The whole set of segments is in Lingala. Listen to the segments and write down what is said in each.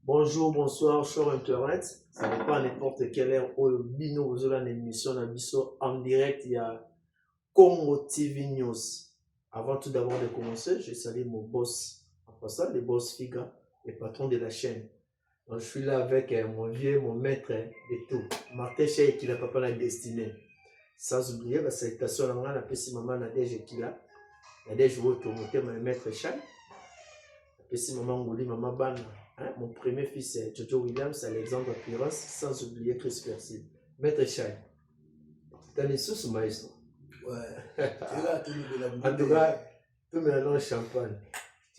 Bonjour, bonsoir sur Internet. Ça n'est pas à n'importe quelle heure où le bino vous avez une émission en direct. Il y a Congo TV News. Avant tout d'abord de commencer, je salue mon boss, en passant, le boss Figa, le patron de la chaîne. Donc, je suis là avec mon vieux, mon maître de tout, Martin Cheikh qui n'a pas la destinée. Sans oublier la salutation à la petite maman Nadège qui l'a. Nadège vous automonter mon maître Cheikh. La petite maman Ngouli, maman Ban. Hein? Mon premier fils c'est Jojo Williams, Alexandre Piros, sans oublier Chris Percy. Maître Cheikh. T'as les sous maestro. Ouais. En tout cas, tout le monde champagne.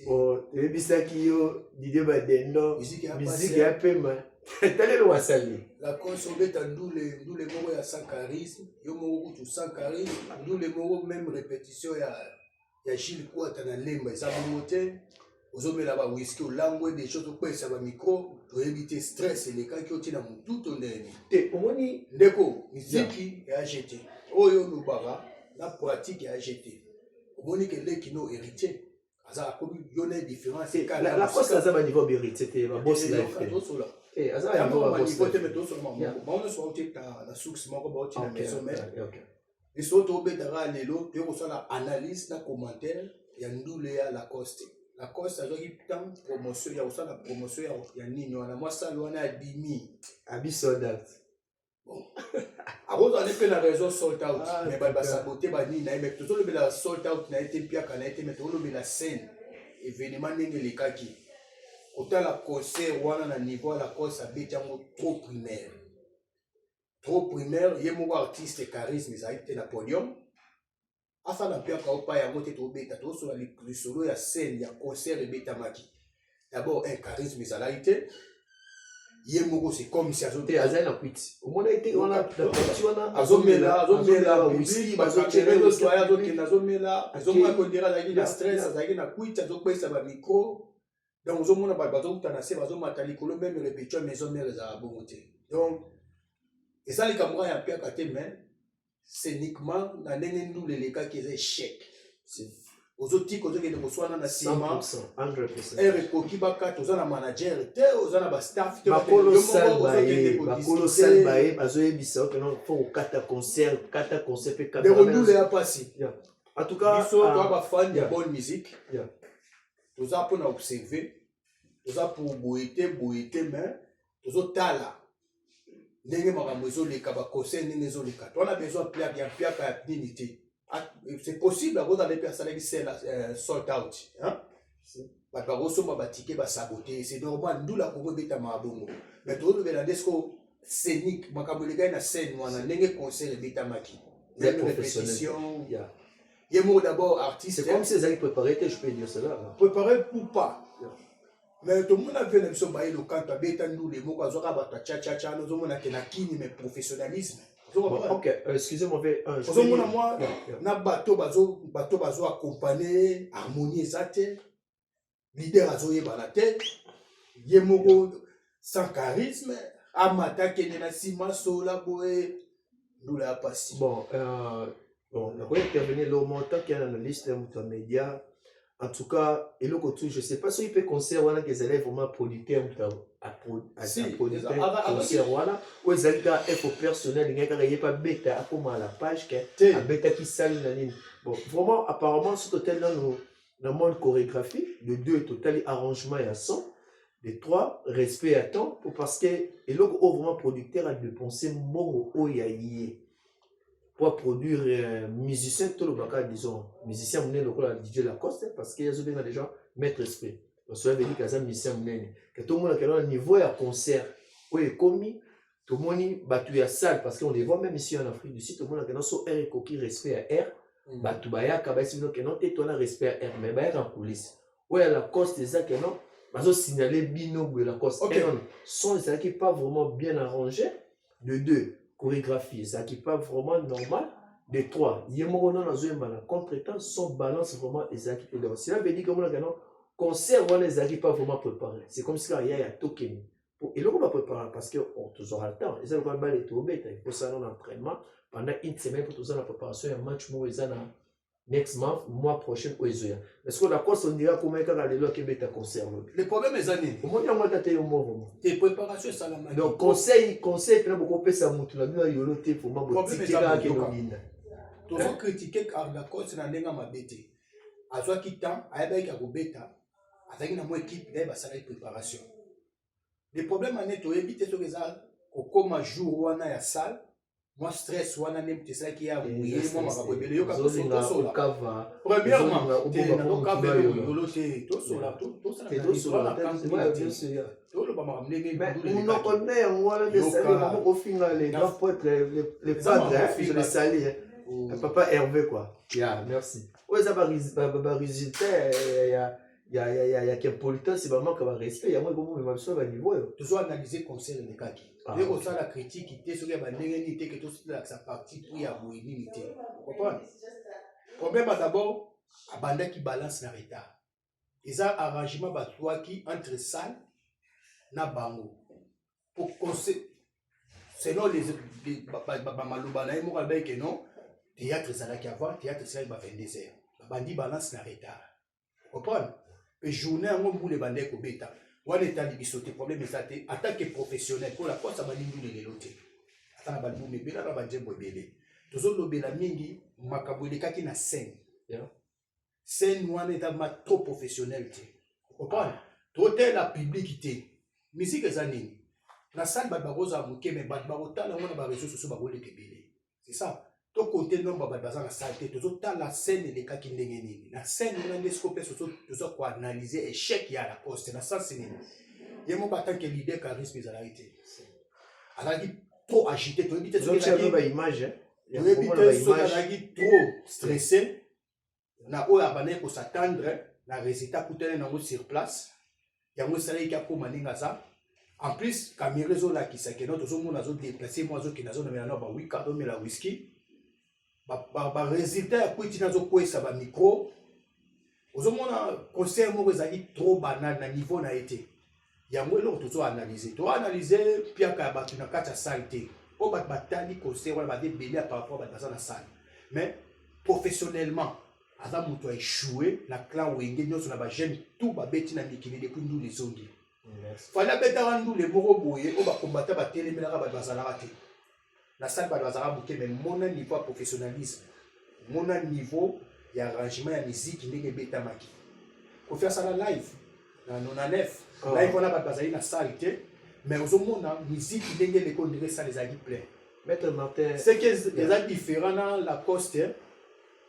Oh, tu bisa kiyo Didier Badendo, musique ya pema. T'allais le wasali. La consommée dans nous les mots ya sans charisme, yo mots tout sans charisme, nous les mots même répétition ya Gilles quoi t'as na lemba ça va monter. Aux hommes là-bas whisky au langue des choses au ça va micro pour éviter stress et les cas qui ont tiré mon tout on est. Te omoni ndeko musique ya acheté. Oyo no baba la pratique ya acheté. Omoni que les qui no héritier. Aza comme yone différence la cause ça va niveau héritier te ba boss life. Eh aza niveau ba niveau te meto sur maman. Maman so auti ta la source moko ba auti na maison mère. Et surtout betara lelo te ko sala analyse na commentaire ya ndule ya Lacoste. Lacoste a joué tant promotion ya osala promotion ya nini wana moi ça wana a 10 000 abi soldat. Bon. Avant on est la raison sold out mais ba saboter ba nini na mais tout le la sold out na été pia kana été mais tout le la scène événement ndenge les kaki autant la concert wana na niveau la cause a beti yango trop primaire yemo artiste charisme ça a été la podium afin na pia ka pa yango te to beta to sur les solo ya scène ya concert et beta maki d'abord un charisme ça a été yemoko c'est comme si azote azana quit omona été on a azomela whisky bazokere soya azokenda azomela azomona kodira la na stress azaki na quit azopesa ba micro donc azomona ba bazokutana se bazomata likolo même répétition maison mère za bongote donc et ça les caméras ya pia kate mais c'est uniquement na ndenge ndule les cas qui est échec c'est ozoti kozokende koswana na sima 100% ekoki bakata oza na manager te oza na bastaff te bakolo salbaye bazoyebisa oke non fo kokata concert pe ndekondule ya pasi en tout cas biso toa bafani ya bonne musique toza mpona observe toza pour boye te mais tozotala ndenge makambo ezoleka baconseil ndenge ezoleka toana besoin ya piaka ya nini te. C'est possible à vous d'aller personner c'est sold out hein ba ba ba ticket ba saboter c'est normal nous la Congo beta mabongo mais tout le belandesco scénique makambo le gars na scène wana ndenge concert beta maki des répétition yemo d'abord artiste c'est comme si ils allaient préparer je peux dire cela préparer ou pas mais tout le monde a vu la mission bailler le canto beta nous les mots azoka ba cha nous on a que na kini mais professionnalisme. Bon, ok, excusez-moi, moi, na bateau bazo accompagner harmonie exacte, leader azo yebana te, yemoko sans charisme, amata kene na sima sola boé, nous la passi. Bon, on va intervenir le montant qui est dans la liste des médias. En tout cas, et le côté, je ne sais pas si il peut conserver que les élèves vraiment producteurs à concert voilà ou les élèves info personnel il n'y a pas bêta à comment à la page que à bêta qui salit la ligne bon vraiment apparemment ce total dans le monde chorégraphie le 2 total arrangement et à 100 le 3 respect à temps parce que et le vraiment producteur a dépensé mon oyaye pour produire musicien tout le bagage disons musicien on est le rôle DJ Lacoste parce qu'il y a des gens mettre respect parce que veut dire que ça musicien munene que tout le monde a un niveau à concert où est commis tout le monde battu à salle parce qu'on les voit même ici en Afrique du Sud tout le monde a un air coquille respect à air battu baya kabasi no que non tu as respect à air mais baya en coulisses où est Lacoste ça que non bazo signaler bino de Lacoste non son ça qui pas vraiment bien arrangé de 2 chorégraphie ça qui pas vraiment normal de 3 yemo non azoyemba na contretemps son balance vraiment exact et donc cela veut dire que mon non concert on les arrive pas vraiment préparé c'est comme si il y a token et là on va préparer parce que on toujours le temps et ça va baler tout bête il faut ça dans l'entraînement pendant une semaine pour tout ça la préparation un match mo ezana next month, mois prochain, Oezoya. Parce que la course, on dira comment est-ce que tu as conservé. Le problème est années. Comment tu as un tes préparations, ça la magie. Donc, conseil, tu as beaucoup de ça, tu as dit, yolo te, faut m'en critiquer. Tu as critiqué car la course, c'est un dénga ma bête. À toi qui t'en, à Ebek à Gobeta, avec une équipe, il y a une préparation. Le problème est que tu évites ce que ça, comme un jour où on a la salle. Moi, stress, on a même des gens qui ont oublié, moi, ma babelle, yo ka so la. Premièrement, tu es dans le cadre de l'autre, tout ça là, tout ça là, tout ça là, bien sûr. Tout le monde m'a amené. On en connaît, moi, là, des salés, maman, au final, les gars, pour être les padres, je les salés. Papa Hervé, quoi. Merci. Ouais, ça va résultat, il y a qu'un politique, c'est vraiment comme un respect, il y a moins de monde, même sur le niveau. Toujours analyser conseil de cas. Dès qu'on sent la critique, il était sur la négativité que tout ça partie pour y avoir une unité. Vous comprenez? Le problème d'abord, à bande qui balance la retard. Ils ont arrangement qui entre salle na bango. Pour conseil, selon les malobana et moi que non, théâtre ça qui avant, théâtre ça il va 22 heures. La bandi balance la retard. Vous comprenez? Et journée on boule bande ko beta. On est à l'ibissoté, problème est ça, en tant que professionnel, pour la fois, ça va nous les loter. Attends, on va nous mettre là, on va dire, tous autres, le mingi, makabouileka qui na scène. Scène, on est trop professionnel. Vous comprenez? Trop la publicité. Musique, c'est ça. La salle, Badbarosa, Mouké, mais Badbarota, là, on a réseaux sociaux, c'est ça. Tout côté, non, Badbarosa, la saleté, tous autres, la scène, les cas qui n'engagent. La scène, on a des scopes, tous autres, pour analyser, échec, il y a la poste. La salle, c'est il y a mon battant qui est l'idée qui risque de l'arrêter. Elle a dit trop agité, tu as dit trop image. Tu as dit trop stressé. Na o abane pour s'attendre, na résultat coûter na sur place. Il y a un salaire qui a pour maningaza. En plus, caméra là qui s'est que notre zone a déplacé moi qui na zone na ba oui cadeau mais la whisky. Ba résultat pour tu na zo quoi ça ba micro. Aux hommes conseil moi ezali trop banal na niveau na été. Il y a moi là tout analyser. Tu analyser puis ka ba tu na kata saleté. O ba batali conseil wala ba débélé par rapport à dans la salle. Mais professionnellement avant mutu échoué la clan wenge nyonso na ba jeune tout ba beti na mikili depuis nous les ongi. Fala beta nous les moro boye o ba combattre ba téléméra ba bazala te. La salle ba bazala buke mais mon niveau professionnalisme. Mon niveau il y a arrangement ya musique ndenge beta maki. Ko faire ça la live na 99 live on a ba bazali na salle te mais aux mona musique ndenge les condire ça les agi plein. Maître Martin c'est que les différents dans la coste.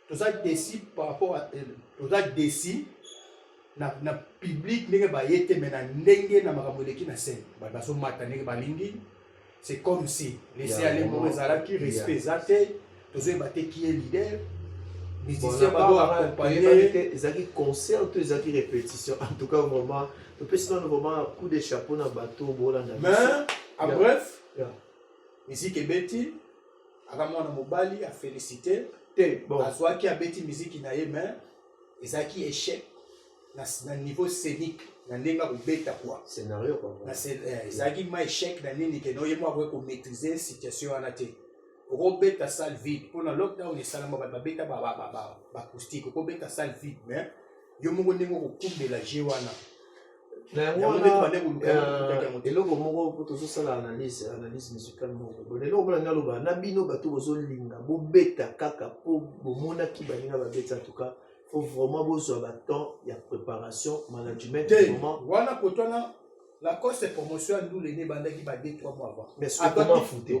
Tous as décidé par rapport à tous as décidé na public ndenge ba yete mais na ndenge na makamoleki na scène ba baso mata ndenge ba lingi c'est comme si laisser aller mon zala qui respect zate tous ba te qui est leader musicien ba doit accompagner les acquis concert tous les acquis répétition en tout cas vraiment le président vraiment coup de chapeau na bateau bolanda mais en bref musique et Betty avant na mobali a féliciter bon soit qui a bêti musique na mais ezaki échec na niveau scénique na ndenga beta quoi scénario quoi na ezaki ma échec na nini que no yemo ko maîtriser situation anaté robeta salle vide pour na lockdown et salama ba beta ba acoustique ko beta salle vide mais yo mo ndengo ko coupe la jewana eloko moko po tozosala analyse musicale moko bon eloko bolanga loba na bino bato bozolinga bobeta kaka po bomonaki baninga babeta en tout cas faut vraiment bozwa batemps ya préparation management moment wana kotwana la cause de promotion nous les bandaki ba 2-3 mois avant mais ce comment fouté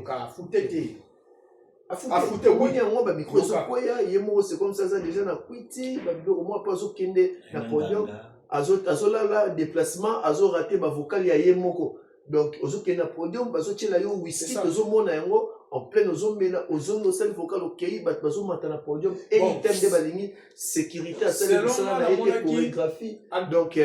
afute oui moi ba micro zokoya yemo c'est comme ça déjà na kwiti ba au moins pas okende na podium azolala déplacement azo raté ba vocal ya yemoko donc ozokenda podium bazotiela yo whisky tozomona yango en plein ozomela ozono sel vocal okei bat bazomata na podium et item de balingi sécurité à celle de ça na été chorégraphie donc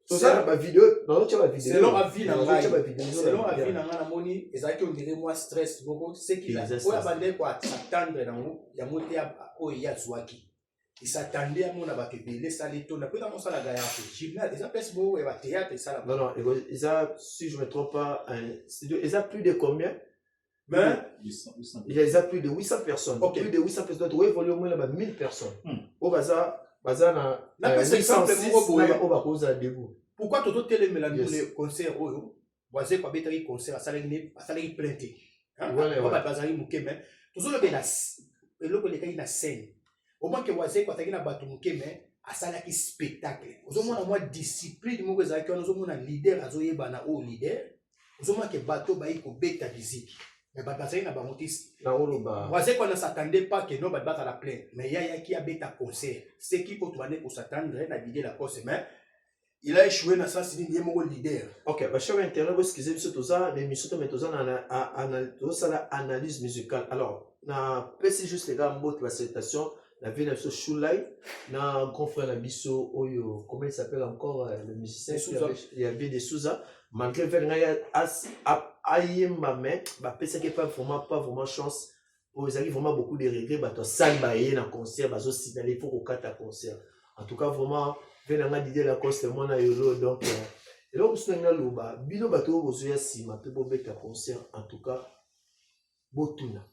ça ba vidéo non tu vas vidéo selon avis na nga na moni ezaki on dirait moi stress beaucoup c'est qui là oya bande quoi s'attendre na ya moté o ya zwaki il s'attendait à mon abaké belé salé tout na peut dans ça la gaia gymnase ça pèse beau et va théâtre ça là non ils a si je me trompe pas un studio ils a plus de combien Mais il y a plus de 800 personnes. Plus de 800 personnes. Tu évoluer au moins là 1000 personnes. Au bazar na 806 au bakoza debout. Pourquoi tout tel les concerts oyo voisin kwa betari concert asalaki plainte. Voilà ouais. Bazari muke mais tout le benas et le collègue na scène. Au moins que voisin kwa takina batu muke mais asalaki spectacle. Ozomona moi discipline moko ezaki on ozomona leader azoyeba na o leader. Ozomona que bateau ba iko beta musique. Mais bazari na bamotis. Na oloba. Voisin qu'on ne s'attendait pas que non ba battre la plainte. Mais il y a qui a beta concert. C'est qui pour tourner pour s'attendre na l'idée la cause mais il a échoué dans ça, c'est un leader. Ok, bah, cher internet, vous excusez, monsieur Toza, mais monsieur Toza, la analyse musicale. Alors, na PC juste les gars, mot la citation, la vie de Choulay, na un grand frère Nabiso, Oyo, comment il s'appelle encore le musicien, il y avait des Souza, malgré Venaya Ayemba, mais PC qui pas vraiment chance, ils arrivent vraiment beaucoup de regrets, bah, toi, salba et un concert, bah, aussi, il faut qu'on un concert. En tout cas, vraiment, venanga didé la coste mona yolo donc et là on se n'a loba bino bato bozoya sima pe bobeta concert en tout cas botuna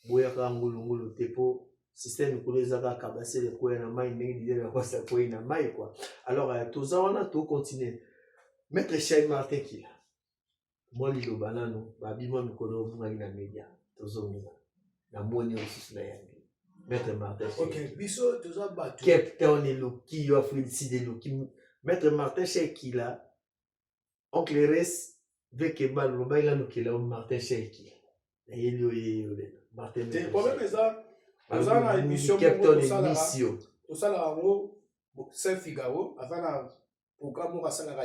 boya ka ngolongolo tepo système ko les aka kabase le ko na mai ndenge didé la coste ko na mai quoi alors toza wana to continuer maître Cheikh Martin Kila moi liloba nano ba bimo mikolo munga na media tozo mina na moni aussi na yangi Maître Martin. Ok, biso toza batu. Captain Eloki, yo Afridi de Eloki. Maître Martin Cheikila. Oncle Res Vekeba Loba il a nous qu'il a Martin Cheikila. Et il y Martin. Le problème est ça. Nous avons une émission Captain émission. Tout ça là en Saint Figaro avant un programme où ça la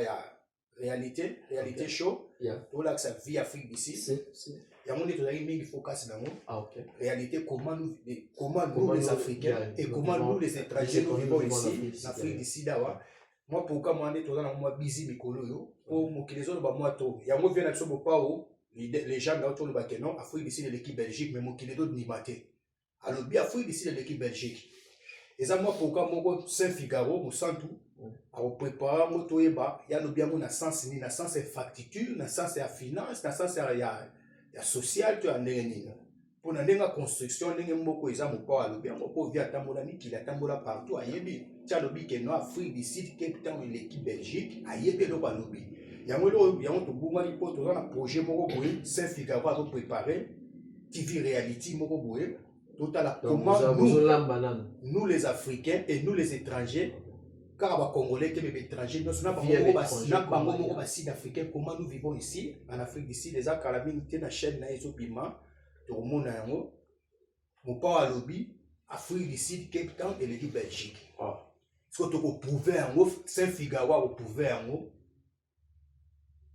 réalité show. Pour là que ça vit Afrique d'ici. Il y a un monde qui focus dans la réalité, comment nous les Africains et comment nous les étrangers nous vivons ici, en Afrique d'ici. Moi, pourquoi moi, je suis busy, pour que les autres, moi, il y a un monde qui vient les gens autour de Bakenon, Afrique d'ici de l'équipe Belgique, mais moi, qui les autres n'y matent. Alors, bien, Afrique d'ici de l'équipe Belgique. Et ça, moi, pourquoi moi, Saint-Figaro, je sens tout. Alors, préparer, moi, il y a bien mon sens, ni sens factiture, ni sens finance, ni sens ya social tu andeni pour na ndenga construction ndenge moko eza moko alobi moko via tambola mikila tambola partout ayebi tia lobi ke no Afrique du Sud Cape Town l'équipe Belgique ayebi lo balobi yango to bunga li poto na projet moko boye Saint Figaro a préparé TV reality moko boye totala comment nous les Africains et nous les étrangers car les Congolais et les étrangers, nous sommes pas sud-africains, comment nous vivons ici, en Afrique d'ici, les Akalamines, la chaîne Naïsobima, tout le monde a un mot, mon père a lobby, Afrique d'ici, Cape Town et l'équipe Belgique. Ce que tu peux prouver en mot, Saint-Figaro, vous pouvez en mot,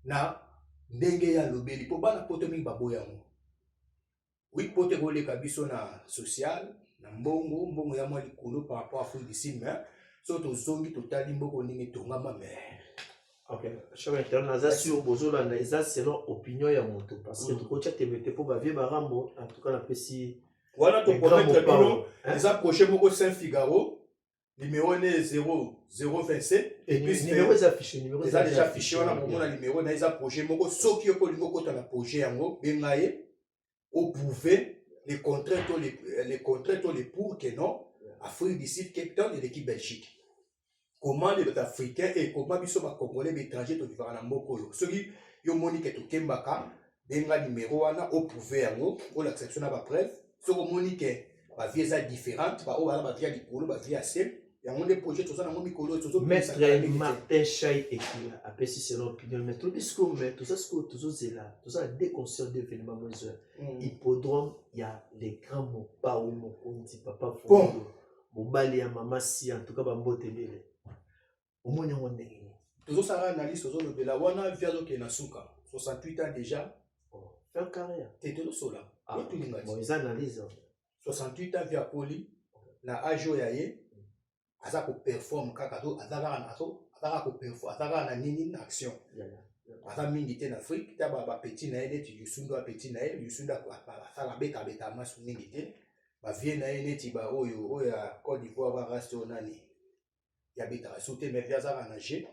na, ndenge ya lobby, il faut pas la pote mi baboya en mot. Oui, pote gole kabiso na social, na mbongo ya moi likolo par rapport à Afrique d'ici, mais surtout zongi totali mboko ningi tongama mais ok cher international sur bozola na eza selon opinion ya moto parce que tu kocha tebete po ba vie barambo en tout cas na pesi voilà to promettre bino les approcher moko Saint Figaro numéro 0027 et puis numéro est affiché numéro est déjà affiché on a mon numéro na eza projet moko soki ko lingo kota na projet yango bengaye au prouver les contraintes les pour que non Afrique du Sud Cape Town et l'équipe Belgique. Comment les Africains et comment ils sont congolais les étrangers to vivre na mboko ceux qui yo monique to kembaka benga numéro wana au prouver yango au l'acception na ba preuve ce que monique ba visa différente ba o ba via likolo ba via assez yango des projets tout ça na mikolo tout ça maître Martin Chai Ekila a pesé selon opinion mais tout discours mais tout ça ce que tout ça là tout ça déconseil d'événements majeurs hippodrome il y a les grands mots pas ou mon dit papa bon mobali ya mama si en tout cas ba mbote bele omoni ngo ndenge toujours ça analyse toujours le bela wana via donc na suka 68 ans déjà faire carrière t'es toujours sola tout linga bon ils analysent 68 ans via poli na ajo yaye aza ko perform kaka to azaka ko perform azaka na nini na action aza mingi te na Afrique ta ba petit na ele tu yusundo petit na ele yusunda ko asala beta masu mingi te ba vie na ele ti ba oyo ya Côte d'Ivoire ba rasto nani ya beta sauter mais via za nager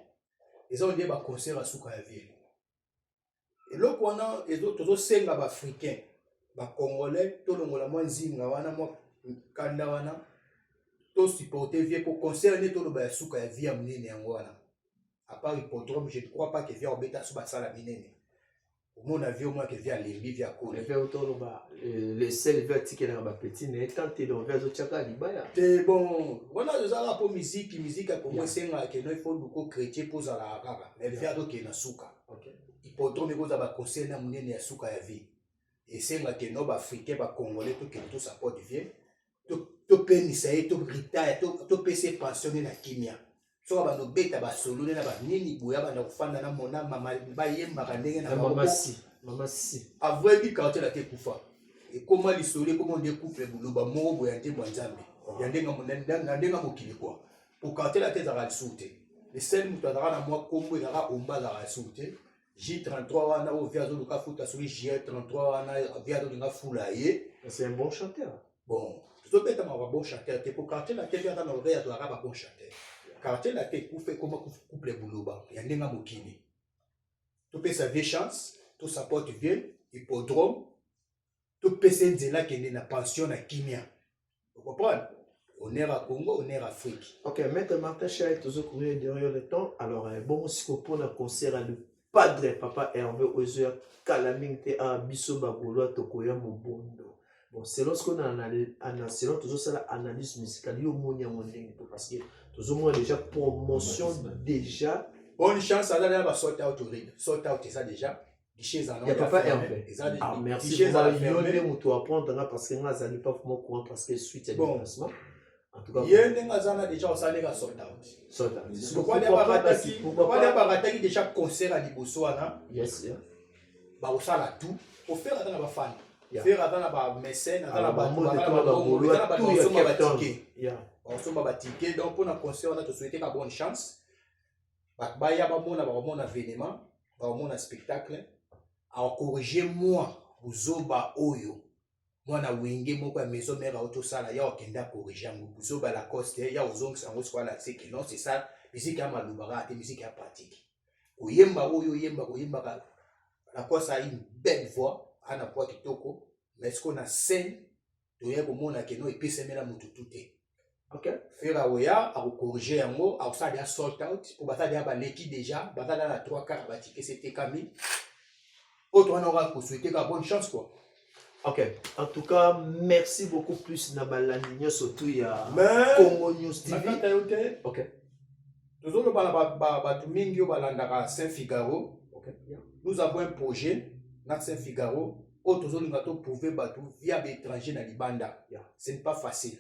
ils ont dit ba concert à suka ya ville et là qu'on a et d'autres senga ba africains Congolais, tout le monde a zinga wana moi kanda wana to supporter vie pour concerner tout le ba suka ya vie amnene yango wana. À part hippodrome, je ne crois pas que via obeta sous basala minene. Au mon avis, au moins que via lembi via kole. Les seuls via ticket dans ma petite n'est tenté dans via zochaka libaya. C'est bon. Voilà les ara pour musique à comment c'est que nous il faut beaucoup chrétien pour la rara. Mais via donc na suka. OK. Hippodrome ko za ba conseil na munene ya suka ya vie. Et c'est là que nos africains ba congolais tout que tout ça porte vie. To penisa to retire to pese pensionner na kimia. So bano beta ba solo na ba nini boya ba na kufanda na mona mama ba yemba kandenge na mama si avoué bi quartier la te kufa et comment l'isoler comment découper buloba mo boya te banzambe ya ndenga monenda ndenga mokili quoi pour quartier la te za ra soute les sel mutadara na moi kombo za omba za ra soute J33 wana o via zo luka futa sur J33 wana via zo nga fulaye c'est un bon chanteur bon tout beta ma bon chanteur te pour quartier la te via dans l'oreille to ra bon chanteur quartier la te coupe comment couple buloba ya ndenga mokili to pe sa vie chance to support bien hippodrome to pe senzela kende na pension na kimia vous comprenez honneur à Congo honneur à Afrique. OK, maître Martin Chaye toujours courir derrière le temps alors bon si pour un concert le padre papa Hervé Ozoya Kalamingte a biso bagolo tokoya mobondo. Bon, selon ce qu'on a selon toujours ça l'analyse musicale yo monia mondenge parce que toujours moi déjà promotion déjà bonne chance à la ba sort out read sort out ça déjà guichet en il y a papa Hervé ah merci pour yone muto apprendre parce que moi ça n'est pas vraiment courant parce que suite à déplacement en tout cas yene ngazana déjà au salaire sort out pourquoi les barataki déjà concert à Liboswana yes ba osala tout pour faire dans la fan faire dans la mécène dans la ba ticket donc pour un concert on a te souhaiter la bonne chance baya bamona bamona événement bamona spectacle a corriger moi buzoba oyo mwana wenge moko ya maison mère auto sala ya okenda corriger ngo buzoba la coste ya ozong sango soit la c'est que non c'est ça musique ya malubara te musique ya pratique oyemba oyo yemba koyemba la coste a une belle voix ana poa kitoko mais ce qu'on a scène to ya komona que non epesemela mutu tuté. OK. Faire à corriger un mot, à ça déjà sort out, pour batailler à l'équipe déjà, batailler à la 3 quarts, que c'était Camille. Autre on aura pour souhaiter la bonne chance quoi. OK. En tout cas, merci beaucoup plus Nabalandinho surtout il y a Congo News TV. OK. Nous avons Batumingi Balandara Saint-Figaro. OK. Nous avons un projet dans Saint-Figaro. Autre zone nous prouver Batu via des étrangers dans Libanda. Ce n'est pas facile.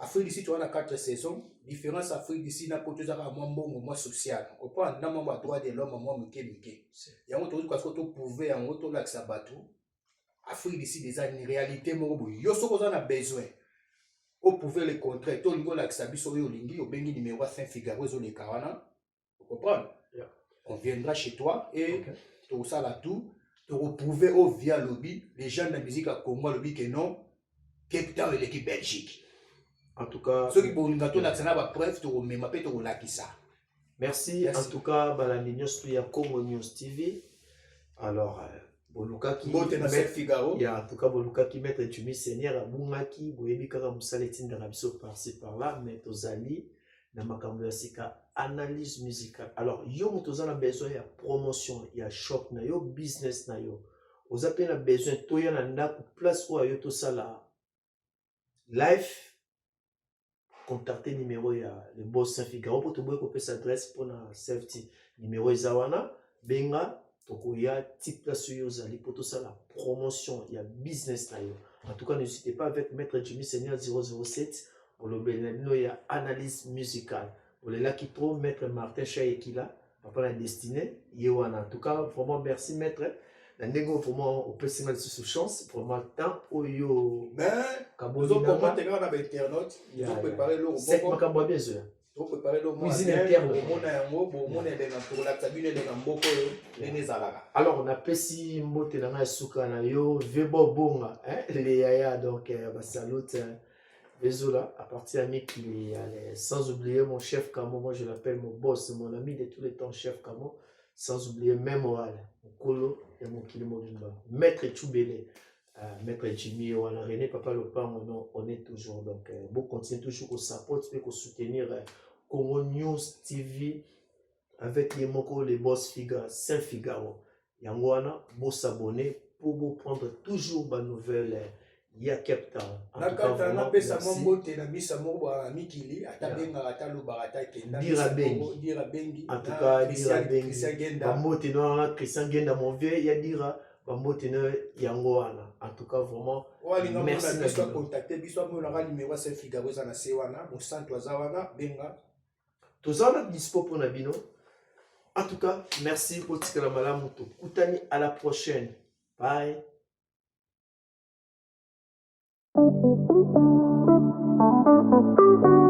Afrique d'ici, tu as 4 saisons. Différence Afrique d'ici, n'a pas toujours un moment social. On comprend, n'a pas droit de l'homme, moi, muke. Il y a un autre parce que tu pouvais un autre lac sabatou. Afrique d'ici, déjà, une réalité, moi, yo, ce qu'on a besoin. On pouvait le contrer. Tout le monde lac sabiso, yo, lingi, au bengi numéro Saint-Figaro, zo les Kawana. Vous comprenez? On viendra chez toi et tout ça là tout. Tu retrouver au via lobby. Les gens de la musique à Congo, lobby que non. Cape Town et l'équipe Belgique. En tout cas, ceux qui vont la preuve, merci. En tout cas, Balandi News Congo News TV. Alors, Boluka qui Figaro. Il y a en tout cas Boluka qui met Tumi Seigneur à Bungaki, Boyebi Kaka Moussaletine de Rabiso par-ci par-là, mais Tozali, Namakambo Yasika, analyse musicale. Alors, yo Mutozana besoin de promotion, il y a shop, il y a business, il y a besoin de toya na place où il y a tout ça là. Live. Contacter numéro ya le boss Saint-Figaro pour te copier sa adresse pour la safety numéro Zawana benga tokoya type place yozali pour tout ça la promotion il y a business na yo en tout cas n'hésitez pas avec maître Jimmy Seigneur 007 pour le beneno ya analyse musicale pour les là qui trouve maître Martin Chaye qui là papa la destinée yewana en tout cas vraiment merci maître la négo vraiment on peut signaler sous chance vraiment le temps oyo mais nous avons commenté dans l'internet nous avons préparé l'eau c'est ma cambo bien sûr nous avons préparé l'eau cuisine interne alors on a pesi mbote na nga suka na yo vebo bonga hein les yaya donc bah salut désolé à partir de Mikili sans oublier mon chef Kamo moi je l'appelle mon boss mon ami de tous les temps chef Kamo sans oublier Mémoral Kolo et mon Kilimo Maître Choubele Maître Jimmy, on a René Papa Lopango, on est toujours. Donc, vous continuez toujours au support, au soutenir Congo News TV avec les boss Figa, Saint-Figaro. Yangwana, vous s'abonner pour vous prendre toujours des nouvelles. Il y a Cape Town. En tout cas, vraiment, merci. En tout cas, Dira Bengi. Christian Genda Mauvais, il y a Dira. En tout cas, vraiment, merci. Tous en dispo pour Nabino. En tout cas, merci pour ce que la malamuto. Koutani, à la prochaine. Bye. Thank you.